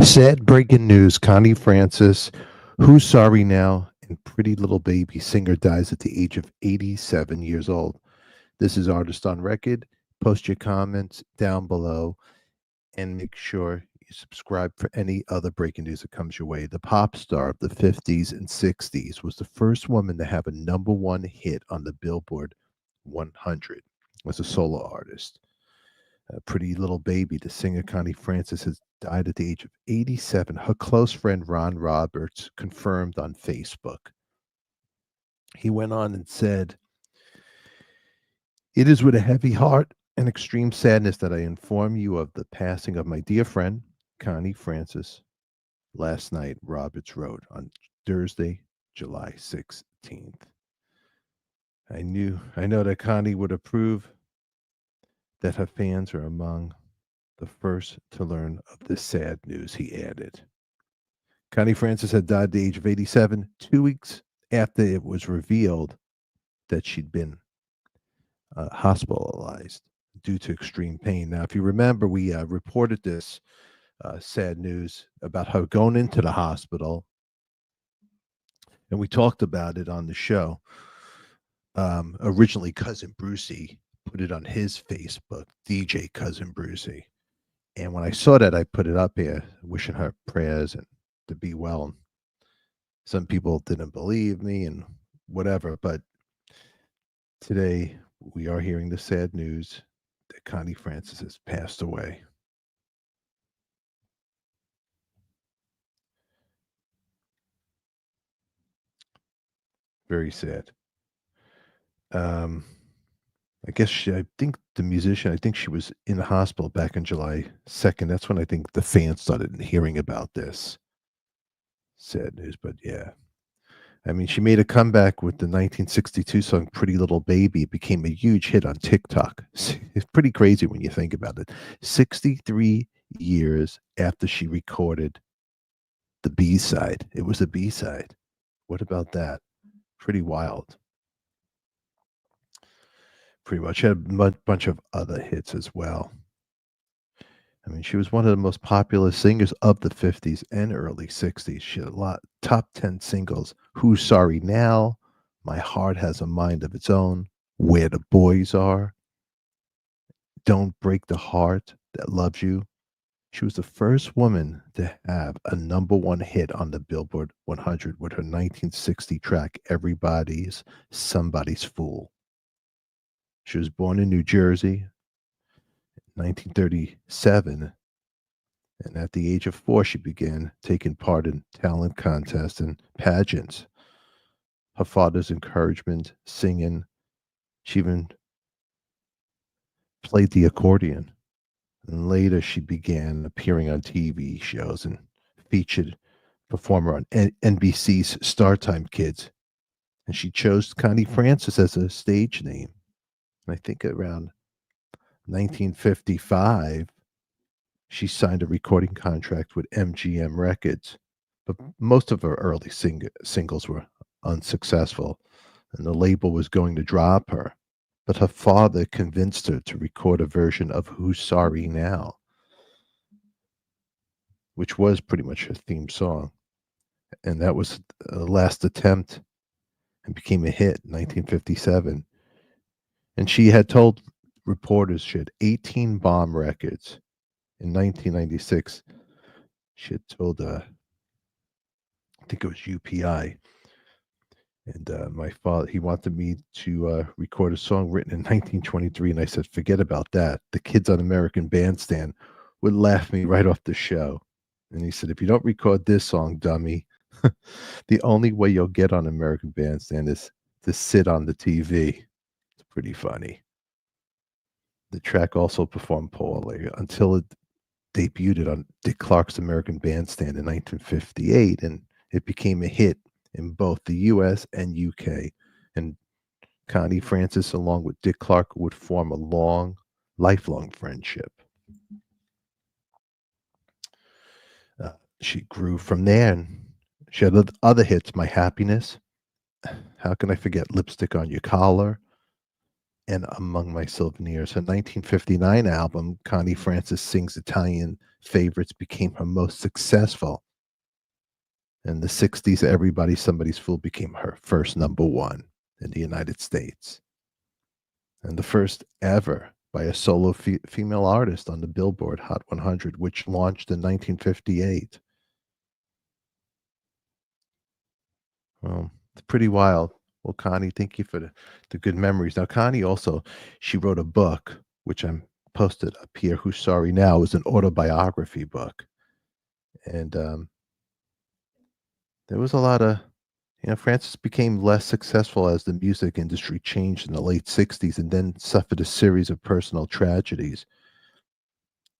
Sad breaking news. Connie Francis, Who's Sorry Now, and Pretty Little Baby singer dies at the age of 87 years old. This is Artist on Record. Post your comments down below and make sure you subscribe for any other breaking news that comes your way. The pop star of the 50s and 60s was the first woman to have a #1 hit on the Billboard 100 as a solo artist. Pretty Little Baby, the singer Connie Francis, has died at the age of 87. Her close friend Ron Roberts confirmed on Facebook. He went on and said, "It is with a heavy heart and extreme sadness that I inform you of the passing of my dear friend, Connie Francis, last night," Roberts wrote on Thursday, July 16th. I know that Connie would approve that her fans are among the first to learn of this sad news, he added. Connie Francis had died at the age of 87, 2 weeks after it was revealed that she'd been hospitalized due to extreme pain. Now, if you remember, we reported this sad news about her going into the hospital, and we talked about it on the show. Originally, Cousin Brucie put it on his Facebook, DJ Cousin Brucie. And when I saw that, I put it up here, wishing her prayers and to be well. Some people didn't believe me and whatever, but today we are hearing the sad news that Connie Francis has passed away. Very sad. I think the musician, I think she was in the hospital back on July 2nd. That's when I think the fans started hearing about this sad news. But yeah, I mean, she made a comeback with the 1962 song Pretty Little Baby. It became a huge hit on TikTok. It's pretty crazy when you think about it. 63 years after she recorded the B side. It was a B side. What about that? Pretty wild. Pretty much had a bunch of other hits as well. I mean, she was one of the most popular singers of the 50s and early 60s. She had a lot top 10 singles. Who's Sorry Now? My Heart Has a Mind of Its Own. Where the Boys Are. Don't Break the Heart That Loves You. She was the first woman to have a #1 hit on the Billboard 100 with her 1960 track Everybody's Somebody's Fool. She was born in New Jersey in 1937, and at the age of 4, she began taking part in talent contests and pageants. Her father's encouragement, singing, she even played the accordion. And later, she began appearing on TV shows and featured performer on NBC's Startime Kids. And she chose Connie Francis as a stage name. And I think around 1955, she signed a recording contract with MGM Records. But most of her early singles were unsuccessful, and the label was going to drop her. But her father convinced her to record a version of Who's Sorry Now, which was pretty much her theme song. And that was the last attempt and became a hit in 1957. And she had told reporters she had 18 bomb records. In 1996, she had told, I think it was UPI, and my father, he wanted me to record a song written in 1923, and I said, forget about that. The kids on American Bandstand would laugh me right off the show. And he said, if you don't record this song, dummy, the only way you'll get on American Bandstand is to sit on the TV. It's pretty funny. The track also performed poorly until it debuted on Dick Clark's American Bandstand in 1958, and it became a hit in both the US and UK. And Connie Francis, along with Dick Clark, would form a lifelong friendship. She grew from there, and she had other hits, My Happiness. How can I forget Lipstick on Your Collar? and Among My Souvenirs. Her 1959 album, Connie Francis Sings Italian Favorites, became her most successful. In the 60s, Everybody Somebody's Fool became her first number one in the United States, and the first ever by a solo female artist on the Billboard Hot 100, which launched in 1958. Well, it's pretty wild. Well, Connie, thank you for the good memories. Now, Connie also, she wrote a book, which I'm posted up here. Who's Sorry Now is an autobiography book. And there was a lot of, Francis became less successful as the music industry changed in the late 60s and then suffered a series of personal tragedies.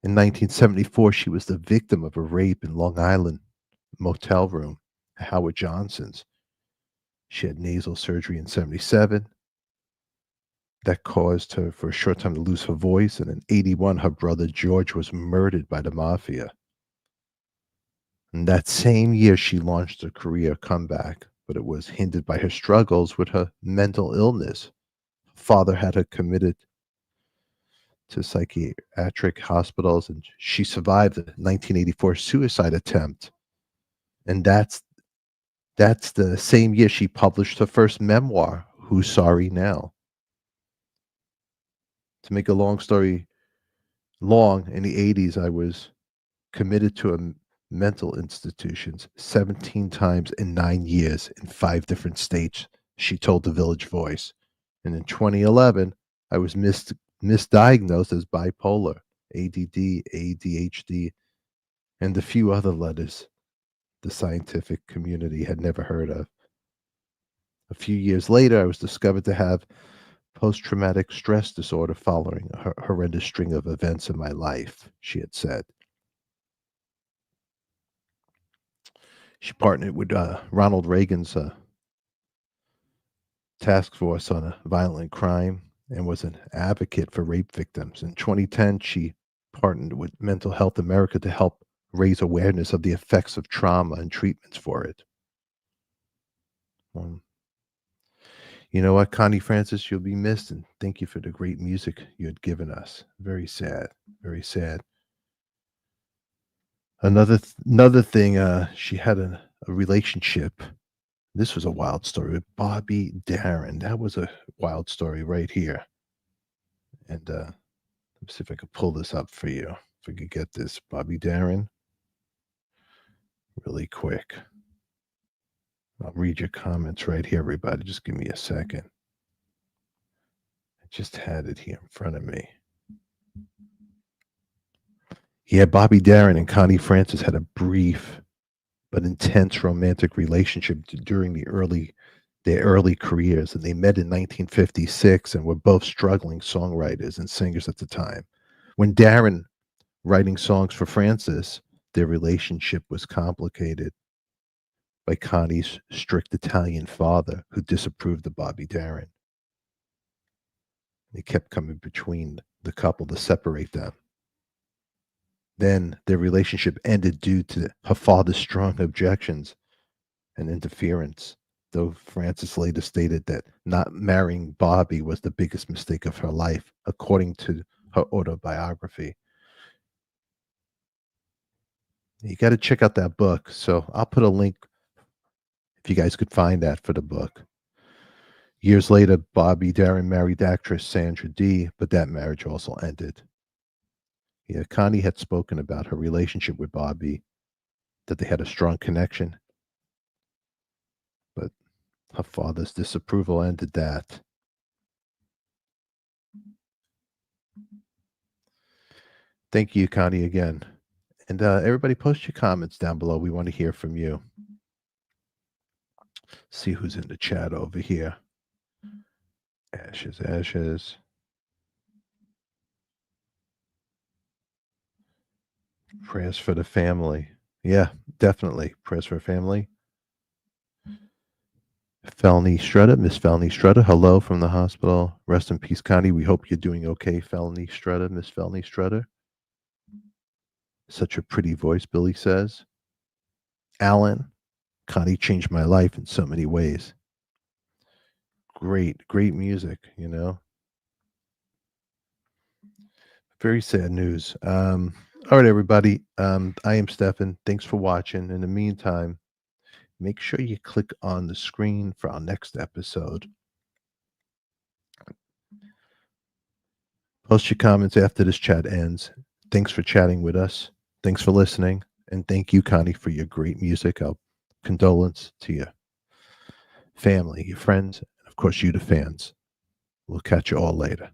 In 1974, she was the victim of a rape in Long Island motel room at Howard Johnson's. She had nasal surgery in 77. That caused her for a short time to lose her voice. And in 81, her brother George was murdered by the mafia. And that same year, she launched a career comeback, but it was hindered by her struggles with her mental illness. Father had her committed to psychiatric hospitals, and she survived the 1984 suicide attempt. And that's the same year she published her first memoir, Who's Sorry Now? To make a long story long, in the 80s, I was committed to mental institutions 17 times in 9 years in 5 different states, she told the Village Voice. And in 2011, I was misdiagnosed as bipolar, ADD, ADHD, and a few other letters the scientific community had never heard of. A few years later, I was discovered to have post traumatic stress disorder following a horrendous string of events in my life, she had said. She partnered with Ronald Reagan's task force on a violent crime and was an advocate for rape victims. In 2010, she partnered with Mental Health America to help raise awareness of the effects of trauma and treatments for it. You know what, Connie Francis, you'll be missed, and thank you for the great music you had given us. Very sad, very sad. Another thing, she had a relationship. This was a wild story with Bobby Darin. That was a wild story right here. And let me see if I could pull this up for you. If I could get this, Bobby Darin, really quick. I'll read your comments right here, everybody. Just give me a second. I just had it here in front of me. Yeah, Bobby Darin and Connie Francis had a brief but intense romantic relationship during their early careers, and they met in 1956 and were both struggling songwriters and singers at the time. When Darin writing songs for Francis, their relationship was complicated by Connie's strict Italian father, who disapproved of Bobby Darin. He kept coming between the couple to separate them. Then their relationship ended due to her father's strong objections and interference, though Frances later stated that not marrying Bobby was the biggest mistake of her life, according to her autobiography. You got to check out that book. So I'll put a link if you guys could find that for the book. Years later, Bobby Darin married actress Sandra Dee, but that marriage also ended. Yeah, Connie had spoken about her relationship with Bobby, that they had a strong connection, but her father's disapproval ended that. Thank you, Connie, again. And everybody, post your comments down below. We want to hear from you. See who's in the chat over here. Ashes, ashes. Prayers for the family. Yeah, definitely. Prayers for family. Felony Strutter, Miss Felony Strutter, hello from the hospital. Rest in peace, Connie. We hope you're doing okay, Felony Strutter, Miss Felony Strutter. Such a pretty voice, Billy says. Alan, Connie changed my life in so many ways. Great, great music, Very sad news. All right, everybody. I am Stefan. Thanks for watching. In the meantime, make sure you click on the screen for our next episode. Post your comments after this chat ends. Thanks for chatting with us. Thanks for listening. And thank you, Connie, for your great music. Our condolence to your family, your friends, and of course, you, the fans. We'll catch you all later.